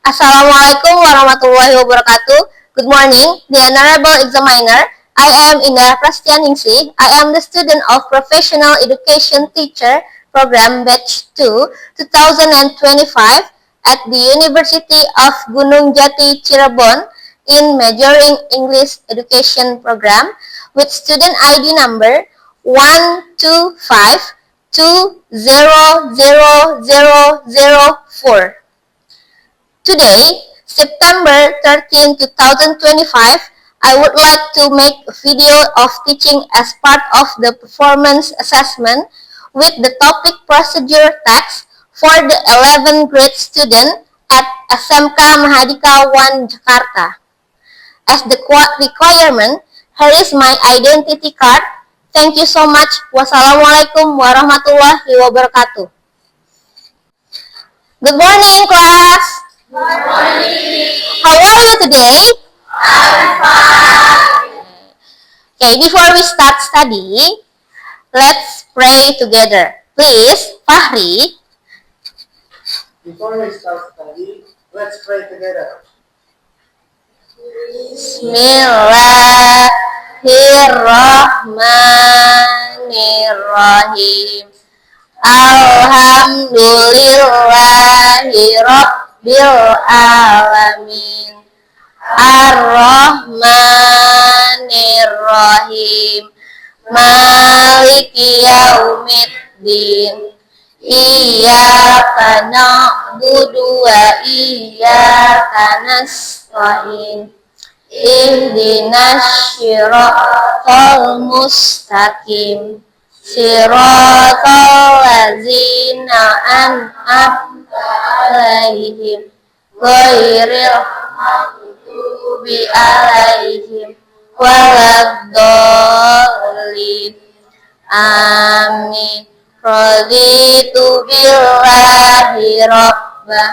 Assalamualaikum warahmatullahi wabarakatuh. Good morning, the Honorable Examiner. I am Indah Prastianingsih. I am the student of Professional Education Teacher Program Batch 2, 2025 at the University of Gunung Jati, Cirebon in majoring English Education Program with student ID number 125200004. Today, September 13, 2025, I would like to make a video of teaching as part of the performance assessment with the topic procedure text for the 11th grade student at SMK Mahadika 1 Jakarta. As the requirement, here is my identity card. Thank you so much. Wassalamualaikum warahmatullahi wabarakatuh. Good morning, class. Good morning. How are you today? I'm fine. Okay, before we start study, let's pray together. Please, Fahri. Before we start study, let's pray together. Bismillahirrahmanirrahim. Alhamdulillahirabbil alamin. Ar-Rahmanir-Rahim. Maliki yaumiddin. Iyyaka na'budu wa iyyaka nasta'in. Ihdinas siratal mustaqim. Siratal ladzina an'amta 'alaihim ghairil maghdubi 'alaihim waladdallin. Amin. Raditu billahi rabba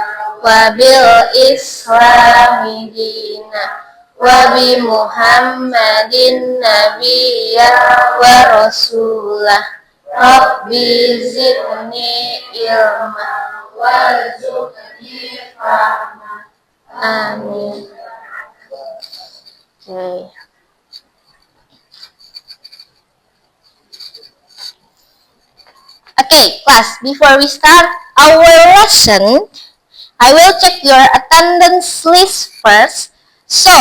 wa bil islami dina wa bi Muhammadin nabiyya wa rasulah. Rabbi zidni ilma warzuqni fahma. Amin. Okay. Okay, class, before we start our lesson, I will check your attendance list first. So,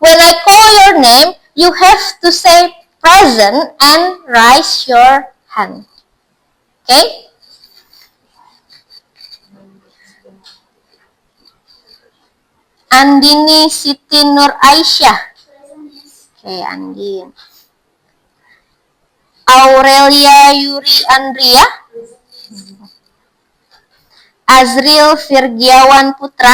when I call your name, you have to say present and raise your hand. Okay? Andini Siti Nur Aisyah. Okay, Andin. Aurelia Yuri Andria. Azril Virgiawan Putra.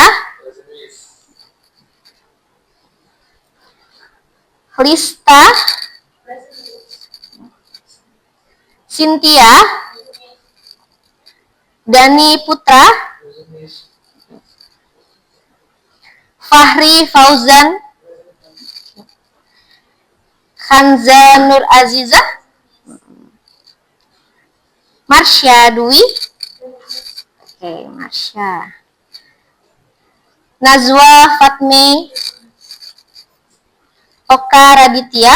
Lista. Cynthia. Dani Putra. Fahri Fauzan. Khanza Nur Aziza. Marsha Dwi. Oke, Marsha. Nazwa Fatmi. Oka Raditya.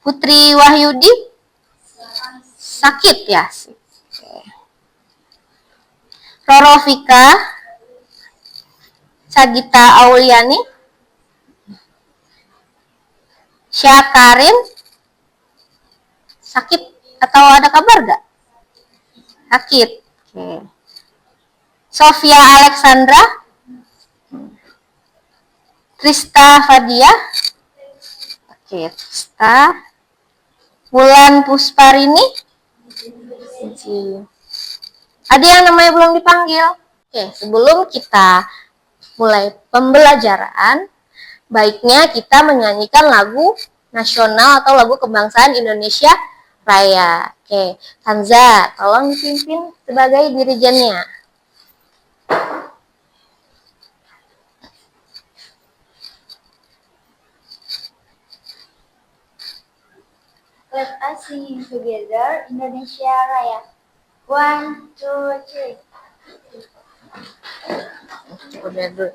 Putri Wahyudi. Sakit ya? Roro Vika. Sagita Auliani. Syakarin. Sakit atau ada kabar gak? Sakit. Oke. Sofia Alexandra. Trista Fadia. Oke, Trista. Wulan Pusparini. Ada yang namanya belum dipanggil? Oke, sebelum kita mulai pembelajaran, baiknya kita menyanyikan lagu nasional atau lagu kebangsaan Indonesia Raya. Oke, Kanza, tolong dipimpin sebagai dirijennya. Let us sing together Indonesia Raya. 1, 2, 3. Udah dulu.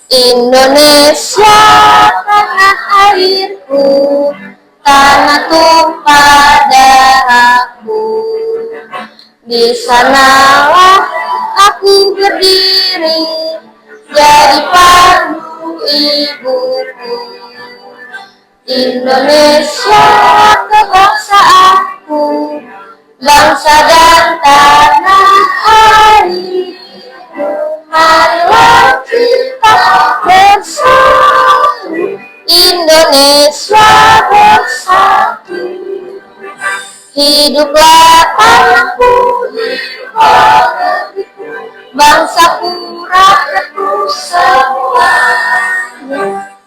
Indonesia tanah airku, tanah tumpah darahku. Di sanalah aku berdiri, jadi pandu ibuku. Indonesia kebangsaanku, bangsa dan tanah air. Marilah kita bersatu, Indonesia bersatu. Hiduplah tanahku, hiduplah negeriku, bangsaku, rakyatku semuanya.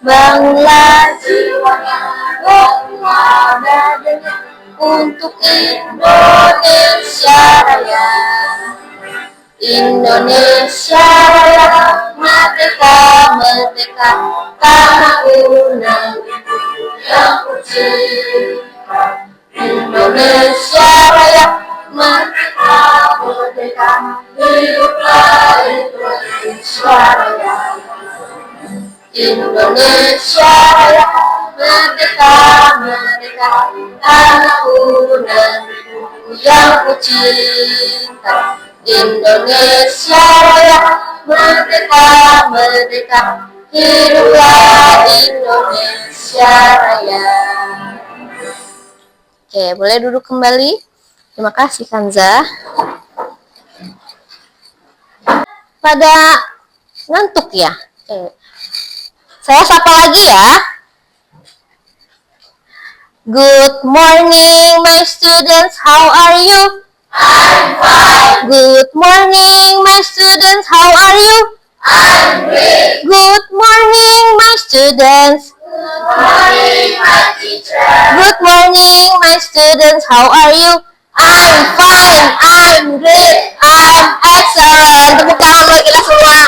Bangunlah jiwanya, bangunlah dadanya, untuk Indonesia Raya. Indonesia Raya, merdeka, merdeka, tanahku, negeriku yang kucinta. Indonesia Raya, merdeka, merdeka, hiduplah Indonesia Raya. Indonesia Raya, merdeka, merdeka, tanahku, negeriku yang kucinta. Indonesia Raya, merdeka, merdeka, hiduplah Indonesia Raya. Oke, boleh duduk kembali. Terima kasih Kanza. Pada ngantuk ya? Oke. Saya sapa lagi ya. Good morning my students, how are you? I'm fine. Good morning my students, how are you? I'm great. Good morning my students. Good morning, my teacher. Good morning my students, how are you? I'm fine, I'm great, I'm excellent. Tepuk tangan buat kita semua.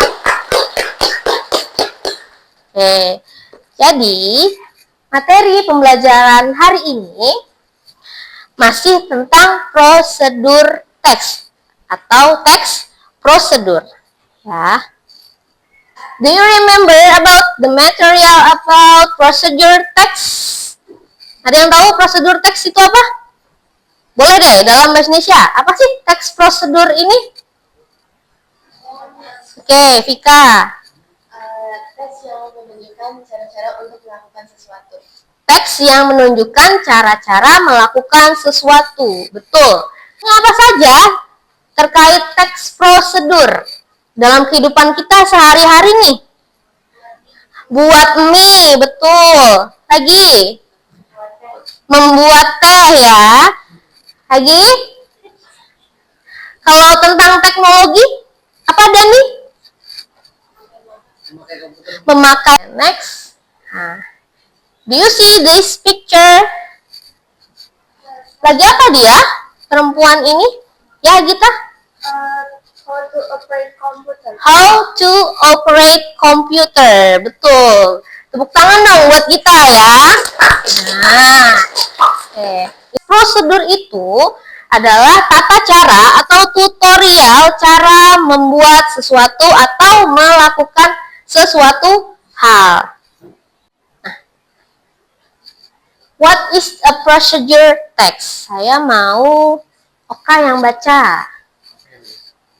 Oke, jadi materi pembelajaran hari ini masih tentang prosedur teks atau teks prosedur. Ya. Do you remember about the material about procedure text? Ada yang tahu prosedur teks itu apa? Boleh deh dalam bahasa Indonesia. Apa sih teks prosedur ini? Oke, Vika. Teks yang menunjukkan cara-cara untuk melakukan sesuatu. Teks yang menunjukkan cara-cara melakukan sesuatu. Betul. Ini apa saja terkait teks prosedur dalam kehidupan kita sehari-hari nih? Buat mie, betul. Lagi? Membuat teh ya. Lagi? Kalau tentang teknologi, apa Dani? Memakai komputer. Memakai. Next. Nah. Do you see this picture? Lagi apa dia? Perempuan ini? Ya, Gita? How to operate computer. How to operate computer. Betul. Tepuk tangan dong buat Gita ya. Nah. Oke. Prosedur itu adalah tata cara atau tutorial cara membuat sesuatu atau melakukan sesuatu hal. What is a procedure text? Saya mau Oka yang baca.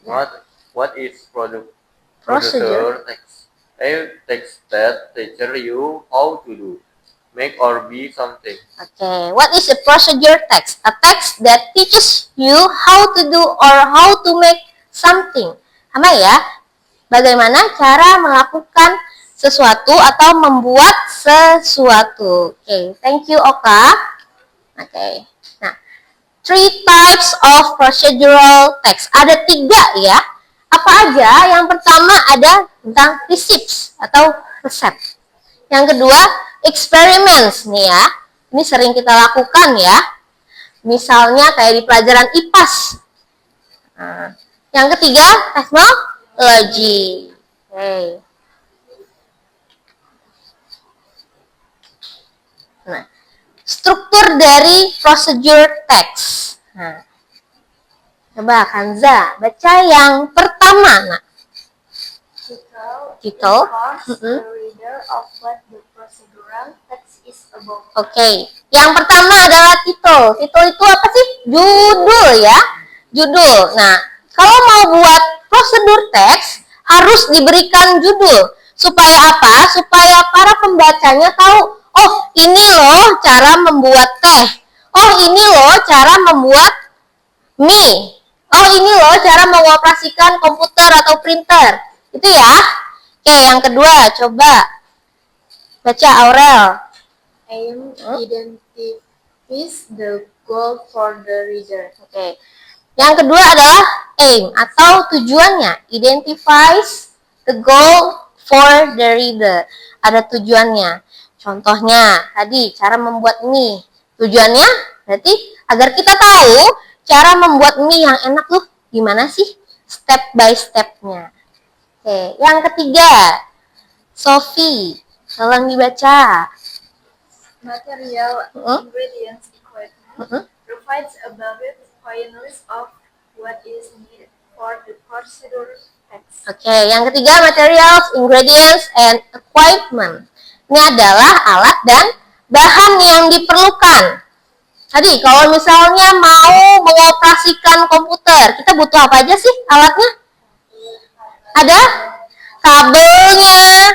What is Procedure. procedure text? A text that teacher you how to do, make or be something. Okay, what is a procedure text? A text that teaches you how to do or how to make something. Sama ya? Bagaimana cara melakukan sesuatu atau membuat sesuatu. Okay, thank you Oka. Okay, nah, 3 types of procedural text. Ada 3 ya. Apa aja? Yang pertama ada tentang receipts atau resep. Yang kedua, experiments nih ya. Ini sering kita lakukan ya. Misalnya kayak di pelajaran IPAS. Nah, yang ketiga, technology. Okay. struktur dari procedure text. Nah, coba Kanza baca yang pertama, nak. Title. informs the reader of what the procedural text is about. Oke, yang pertama adalah title. Title itu apa sih? Judul ya, judul. Nah, kalau mau buat prosedur teks harus diberikan judul. Supaya apa? Supaya para pembacanya tahu, oh ini loh cara membuat teh. Oh ini loh cara membuat mie. Oh ini loh cara mengoperasikan komputer atau printer. Itu ya. Oke, yang kedua coba baca Aurel. Aim identifies the goal for the reader. Oke. Yang kedua adalah aim atau tujuannya. Identifies the goal for the reader. Ada tujuannya. Contohnya tadi cara membuat mie. Tujuannya berarti agar kita tahu cara membuat mie yang enak tuh gimana sih step by stepnya. Oke, yang ketiga, Sophie, tolong dibaca. Material ingredients equipment provides a brief list of what is needed for the procedure text. Oke, yang ketiga materials, ingredients, and equipment. Ini adalah alat dan bahan yang diperlukan. Tadi kalau misalnya mau mengoperasikan komputer, kita butuh apa aja sih alatnya? Ada kabelnya,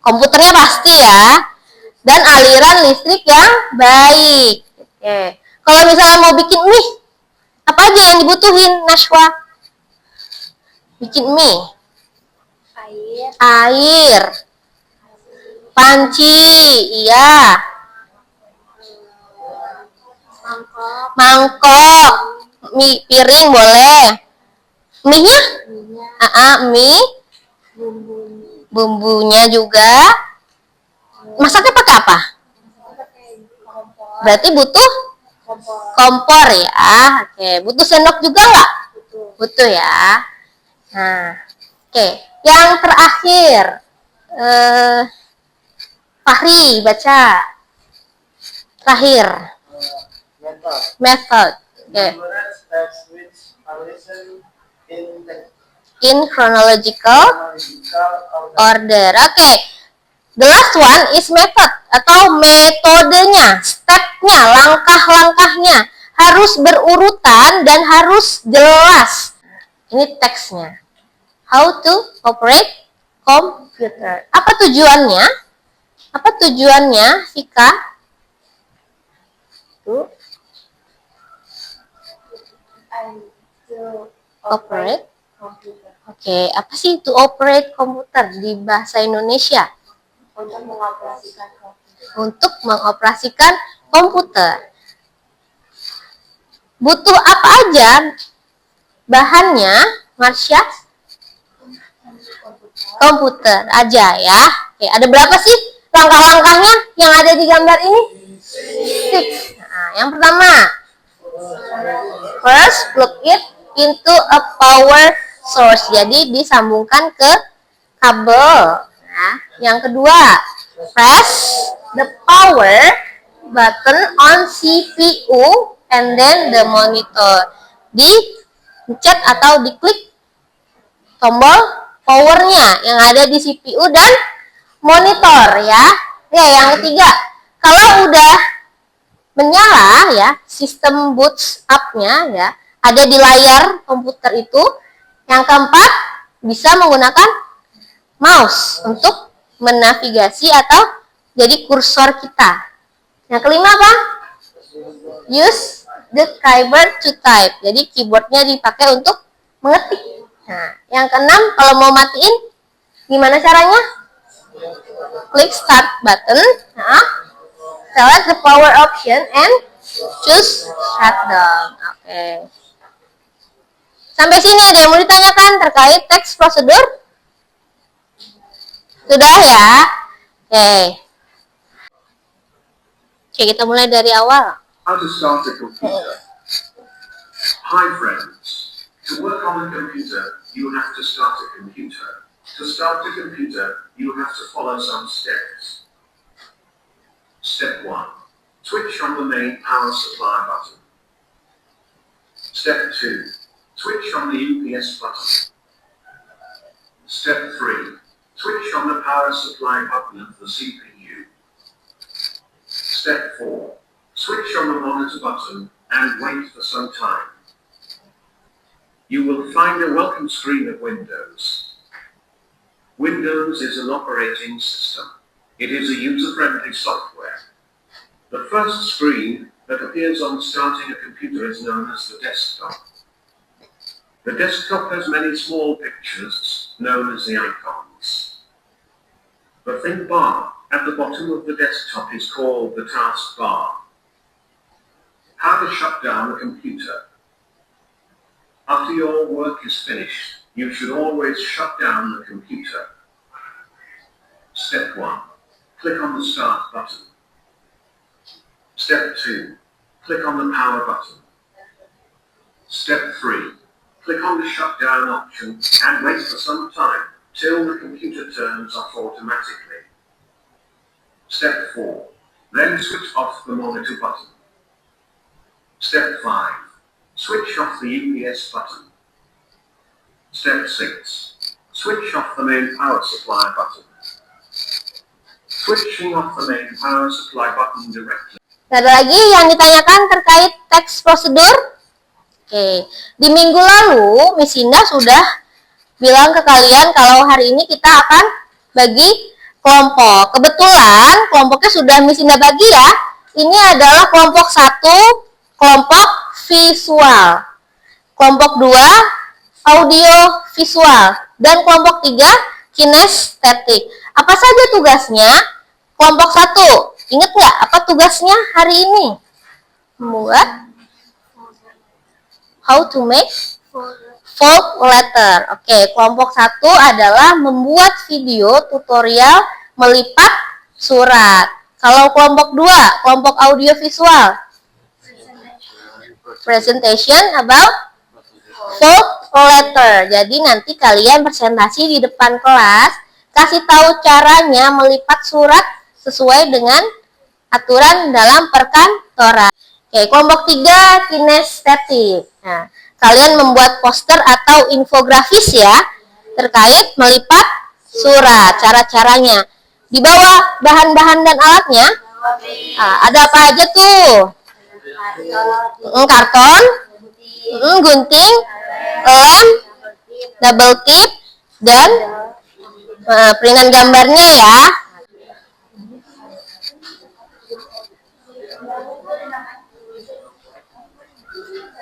komputernya pasti ya, dan aliran listrik yang baik. Oke. Kalau misalnya mau bikin mie, apa aja yang dibutuhin, Nashwa? Bikin mie. Air. Panci, iya. Mangkok. Mie piring boleh. Mie-nya? Mie. Bumbunya juga. Masaknya pakai apa? Berarti butuh kompor ya. Oke, butuh sendok juga nggak? Butuh ya. Nah, oke. Yang terakhir, Fahri baca. Terakhir, method. Oke. Numerous text which are written In chronological order. order. Oke. The last one is method atau metodenya, stepnya, langkah-langkahnya harus berurutan dan harus jelas. Ini teksnya. How to operate computer. Apa tujuannya? Apa tujuannya, Vika? Tuh. To Operate. computer. Oke, apa sih to operate komputer di bahasa Indonesia? Untuk mengoperasikan komputer. Untuk mengoperasikan komputer. Butuh apa aja bahannya, Marsha? Komputer aja ya. Oke, ada berapa sih langkah-langkahnya yang ada di gambar ini? 6. Nah, yang pertama, first plug it into a power source. Jadi disambungkan ke kabel. Nah, yang kedua, press the power button on CPU and then the monitor. Dipencet atau diklik tombol powernya yang ada di CPU dan monitor ya. Ya, yang ketiga, kalau udah menyala ya, sistem boots up-nya ya, ada di layar komputer itu. Yang keempat, bisa menggunakan mouse untuk menavigasi atau jadi kursor kita. Yang kelima apa? Use the keyboard to type. Jadi keyboardnya dipakai untuk mengetik. Nah, yang keenam, kalau mau matiin, gimana caranya? Klik start button. Nah, select the power option and choose shutdown. Oke. Sampai sini ada yang mau ditanyakan terkait teks prosedur? Sudah ya? Oke. Oke, kita mulai dari awal. How to start a computer. Hi friends. To work on a computer, you have to start a computer. To start a computer, you have to follow some steps. Step 1. Switch on the main power supply button. Step 2. Switch on the UPS button. Step 3. Switch on the power supply button of the CPU. Step 4. Switch on the monitor button and wait for some time. You will find a welcome screen of Windows. Windows is an operating system. It is a user-friendly software. The first screen that appears on starting a computer is known as the desktop. The desktop has many small pictures, known as the icons. The thin bar at the bottom of the desktop is called the taskbar. How to shut down a computer. After your work is finished, you should always shut down the computer. Step 1. Click on the Start button. Step 2. Click on the Power button. Step 3. Click on the Shutdown option and wait for some time till the computer turns off automatically. Step 4. Then switch off the monitor button. Step 5. Switch off the UPS button. Step 6. Switch off the main power supply button. Switching off the main power supply button directly. Ada lagi yang ditanyakan terkait teks prosedur? Oke, di minggu lalu Miss Indah sudah bilang ke kalian kalau hari ini kita akan bagi kelompok. Kebetulan kelompoknya sudah Miss Indah bagi ya. Ini adalah kelompok 1, kelompok visual. Kelompok 2, audio visual. Dan kelompok 3, kinestetik. Apa saja tugasnya? Kelompok 1, ingat nggak apa tugasnya hari ini? Membuat how to make folk letter. Oke, kelompok 1 adalah membuat video tutorial melipat surat. Kalau kelompok 2, kelompok audio visual, presentation about folk letter. Jadi nanti kalian presentasi di depan kelas, kasih tahu caranya melipat surat sesuai dengan aturan dalam perkantoran. Oke, kelompok 3, kinestetik. Nah, kalian membuat poster atau infografis ya, terkait melipat surat, cara-caranya. Di bawah bahan-bahan dan alatnya, ada apa aja tuh? Karton, gunting, lem, double tip, dan peringan gambarnya ya.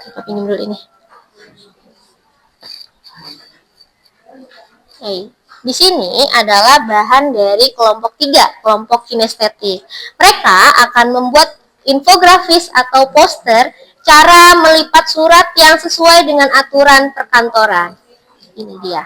Kita pinjam dulu ini. Oke, di sini adalah bahan dari kelompok 3, kelompok kinestetik. Mereka akan membuat infografis atau poster cara melipat surat yang sesuai dengan aturan perkantoran. Ini dia.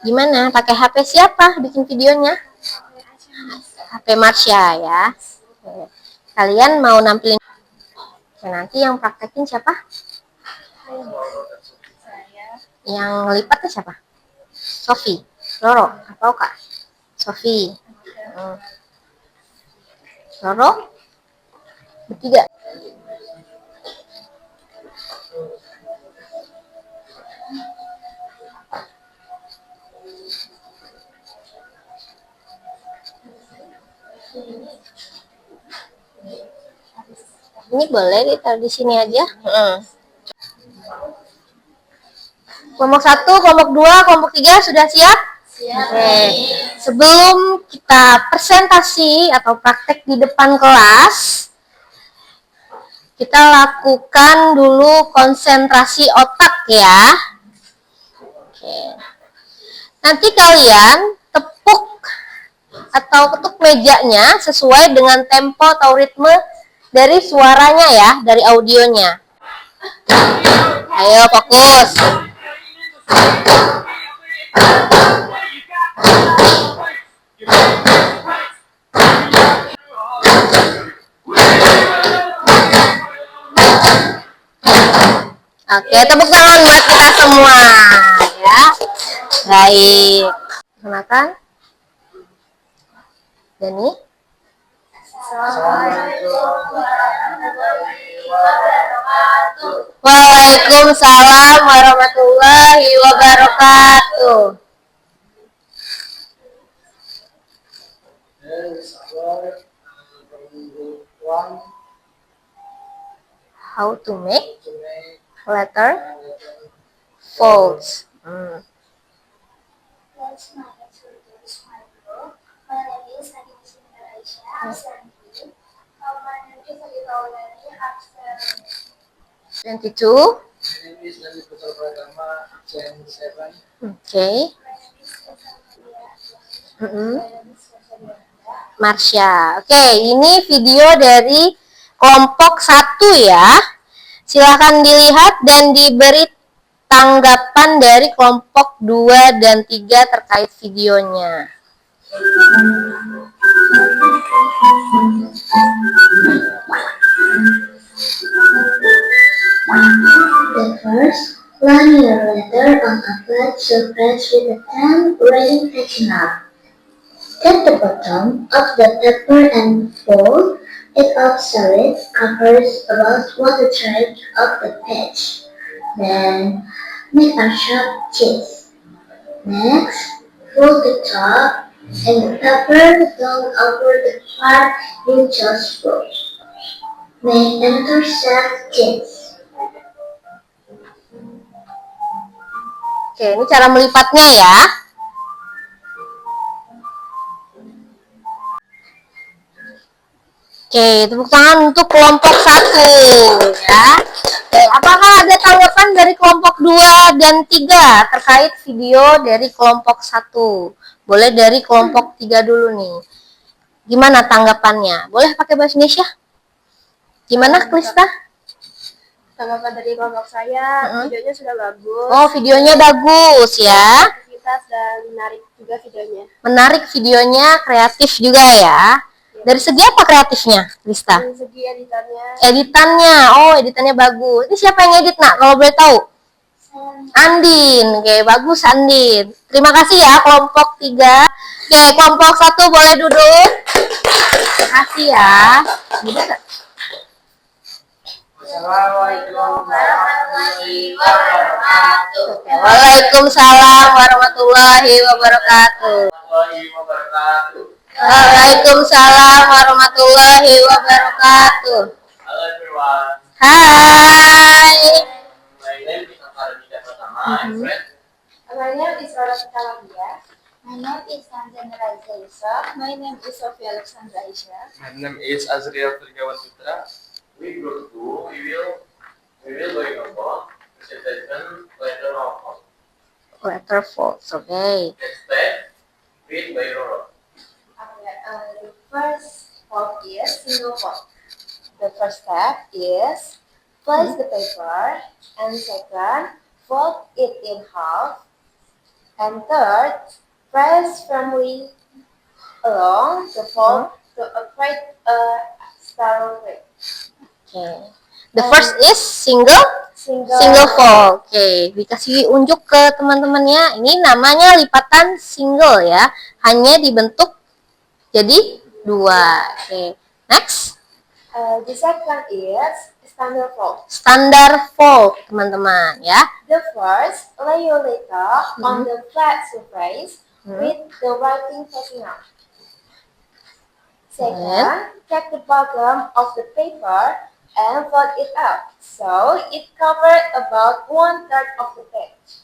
Gimana? Pakai HP siapa bikin videonya? HP Marsha ya. Kalian mau nampilin? Oke, nanti yang praktekin siapa? Yang ngelipatnya siapa? Sofi, Roro, atau Kak? Sofi. Roro? Bertiga. Ini boleh ditaruh di sini aja. Kelompok 1, kelompok 2, kelompok 3 sudah siap? Siap. Oke. Sebelum kita presentasi atau praktek di depan kelas, kita lakukan dulu konsentrasi otak ya. Oke. Nanti kalian tepuk atau ketuk mejanya sesuai dengan tempo atau ritme dari suaranya ya, dari audionya. Ayo fokus. Oke, tepuk tangan buat kita semua ya. Baik. Silakan. Dani. Waalaikumsalam warahmatullahi wabarakatuh. How to make letter folds. That's my introduce my group. My name is Aditya Aisha, 17. My name is already after 22. My name is Nandi Putra Pratama, Gen 7. Okay. my name is Marsha. Oke, ini video dari kelompok 1 ya. Silakan dilihat dan diberi tanggapan dari kelompok 2 dan 3 terkait videonya. The first, line your letter on a flat surface with a pen ready taken up. At the bottom of the paper and fold it up so it covers about 1/3 of the page. Then make a sharp cheese. Next, fold the top and the paper down over the part you just wrote. Make intersect cheese. Oke, ini cara melipatnya ya. Oke, tepuk tangan untuk kelompok 1 ya. Oke, apakah ada tanggapan dari kelompok 2 dan 3 terkait video dari kelompok 1? Boleh dari kelompok 3 dulu nih. Gimana tanggapannya? Boleh pakai bahasa Indonesia? Gimana, Krista? tanggapan dari kelompok saya. Videonya sudah bagus. Oh, videonya bagus ya. Aktivitas dan menarik juga videonya. Menarik videonya, kreatif juga ya. Dari segi apa kreatifnya, Krista? Dari segi editannya. Editannya, oh editannya bagus. Ini siapa yang edit, Nak? Kalau boleh tahu? Andin, oke bagus Andin. Terima kasih ya kelompok 3. Oke, kelompok 1 boleh duduk. Terima kasih ya. Assalamualaikum warahmatullahi wabarakatuh. Waalaikumsalam warahmatullahi wabarakatuh. Waalaikumsalam warahmatullahi wabarakatuh. Hello everyone. Hai. My name is Anfarudika Pratama. I'm friend. My name is Rara Pitalavia. My name is Sanjana Raisa. My name is Sofia Alexandra Aisha. My name is Azriel Firgawan Putra. We group 2. We will going over presentation letter of Letter folds, okay. next step. Read by Roro. The first fold is single fold. The first step is place the paper, and second, fold it in half, and third, press firmly along the fold to create a spiral ring. Okay. The first is single fold. Oke, dikasih unjuk ke teman-temannya. Ini namanya lipatan single ya. Hanya dibentuk jadi 2. Oke. Next. The second is standard fold. Standard fold, teman-teman ya. The first, lay your letter on the flat surface with the writing facing up. Second, take the bottom of the paper and fold it up so it covers about 1/3 of the page.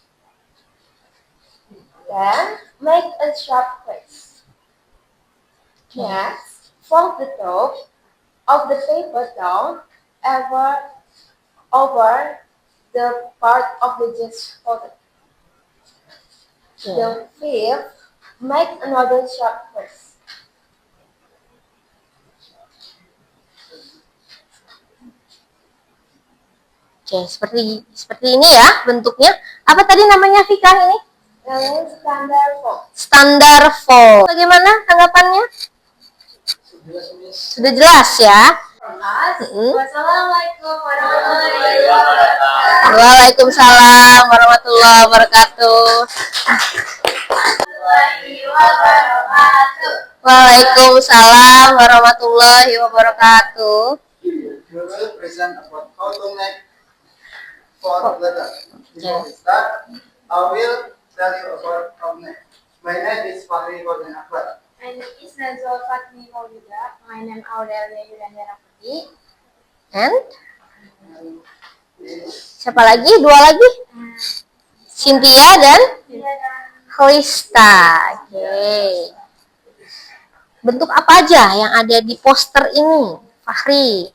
Then, make a sharp crease. Next, fold the top of the paper down over the part of the just folded. The fifth, make another sharp crease. Oke, seperti ini ya bentuknya. Apa tadi namanya Vika ini? Namanya standar form. Standar form. Bagaimana tanggapannya? Sudah jelas ya? Wassalamualaikum warahmatullahi wabarakatuh. Waalaikumsalam warahmatullahi wabarakatuh. Waalaikumsalam warahmatullahi wabarakatuh. We will present about how to make four letter. Before we start, I will tell you about how to make. My name is Fahri Fadlan Akbar. My name is Nazwa Fatmi Maulida. My name is Aurelia Yuliana Putih. And And this siapa lagi? Dua lagi? Cynthia dan Krista. Oke. Bentuk apa aja yang ada di poster ini, Fahri?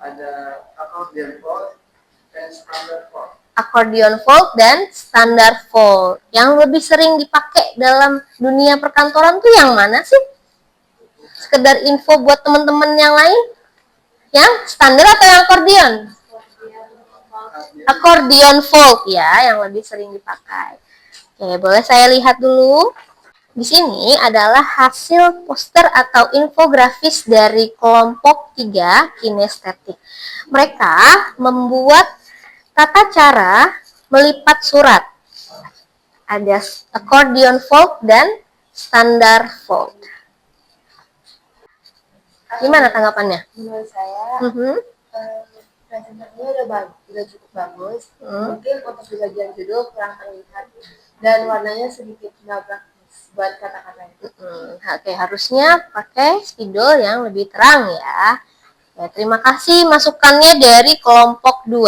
ada accordion fold and standard fold. Accordion fold dan standard fold. Yang lebih sering dipakai dalam dunia perkantoran tuh yang mana sih? Sekedar info buat teman-teman yang lain. Yang standar atau yang accordion? Accordion fold ya, yang lebih sering dipakai. Oke, boleh saya lihat dulu. Di sini adalah hasil poster atau infografis dari kelompok 3 kinestetik. Mereka membuat tata cara melipat surat. Ada accordion fold dan standar fold. Gimana tanggapannya? Menurut saya, presentasinya udah cukup bagus. Mungkin untuk di bagian judul kurang terlihat dan warnanya sedikit nggak praktis buat kata-katanya. Oke, harusnya pakai spidol yang lebih terang ya. Ya, terima kasih masukannya dari kelompok 2.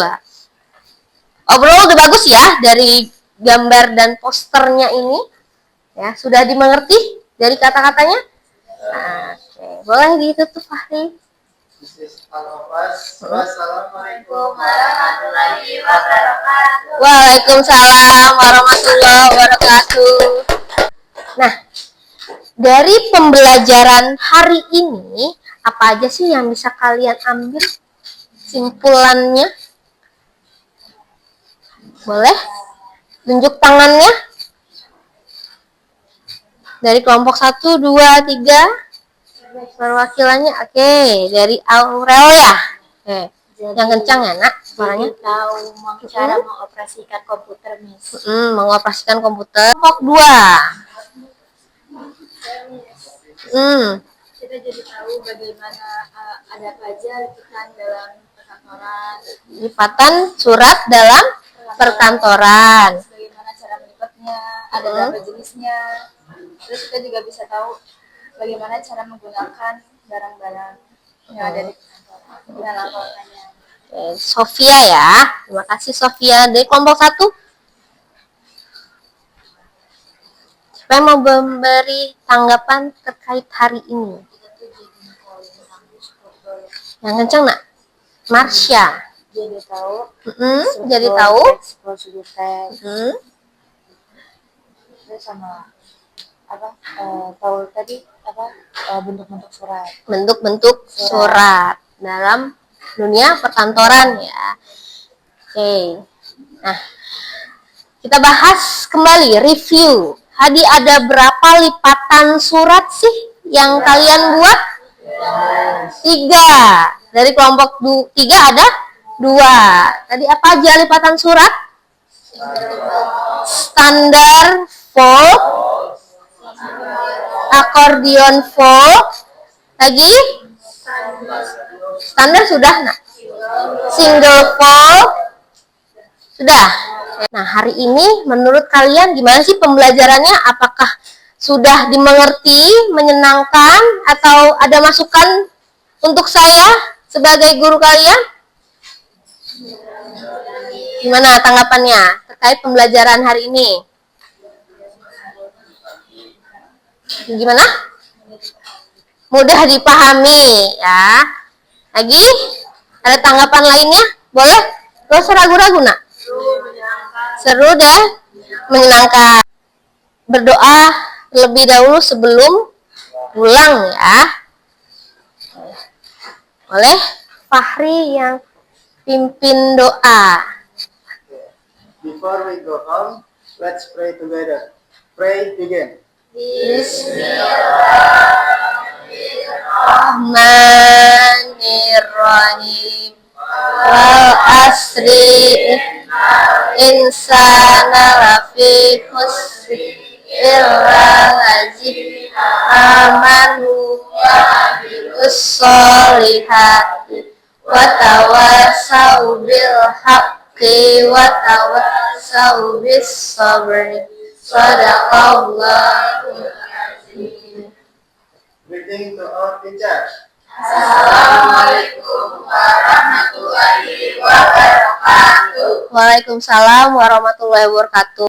Overall udah bagus ya dari gambar dan posternya ini. Ya, sudah dimengerti dari kata-katanya? Oke, boleh ditutup Fahri. This is all of us. Wassalamualaikum Warahmatullahi wabarakatuh. Waalaikumsalam warahmatullahi wabarakatuh. Nah, dari pembelajaran hari ini, apa aja sih yang bisa kalian ambil simpulannya? Boleh? Tunjuk tangannya. Dari kelompok 1, 2, 3. Perwakilannya, oke. Dari Aurelia. Oke. Yang kencang ya, nak, suaranya. Tahu cara mengoperasikan komputer, Miss. Mengoperasikan komputer. Kelompok 2. Kita jadi tahu bagaimana ada apa aja lipatan dalam perkantoran. Lipatan surat dalam perkantoran. Bagaimana cara melipatnya, ada berapa jenisnya. Terus kita juga bisa tahu bagaimana cara menggunakan barang-barang yang ada di perkantoran dengan laporannya. Oke, Sofia ya. Terima kasih Sofia. Dari kelompok 1. Siapa yang mau memberi tanggapan terkait hari ini? Yang kencang nak? Marsha. Jadi tahu. Jadi tahu. Struktur teks. Terus sama apa? Tahu tadi apa? Bentuk-bentuk surat. Bentuk-bentuk surat dalam dunia perkantoran ya. Oke. Nah, kita bahas kembali review. Tadi ada berapa lipatan surat sih yang kalian buat? 3. Dari kelompok 3 ada 2. Tadi apa aja lipatan surat? Standar fold, accordion fold, lagi standar sudah, nak? Single fold sudah. Nah, hari ini menurut kalian gimana sih pembelajarannya? Apakah sudah dimengerti, menyenangkan, atau ada masukan untuk saya sebagai guru kalian? Gimana tanggapannya terkait pembelajaran hari ini? Gimana? Mudah dipahami ya. Lagi? Ada tanggapan lainnya? Boleh? Gak usah ragu-ragu, nak? Seru dan menyenangkan. Berdoa lebih dahulu sebelum pulang ya. Boleh? Fahri yang pimpin doa. Before we go home, let's pray together. Pray begin. Bismillahirrahmanirrahim. Wal asri insana lafi khusri illa lazina amanu wa amilus solihati wa tawassaw bil haqqi wa tawassaw bis sabri. Sadaqallahul azim. Greeting to our teachers. Assalamualaikum warahmatullahi wabarakatuh. Waalaikumsalam warahmatullahi wabarakatuh.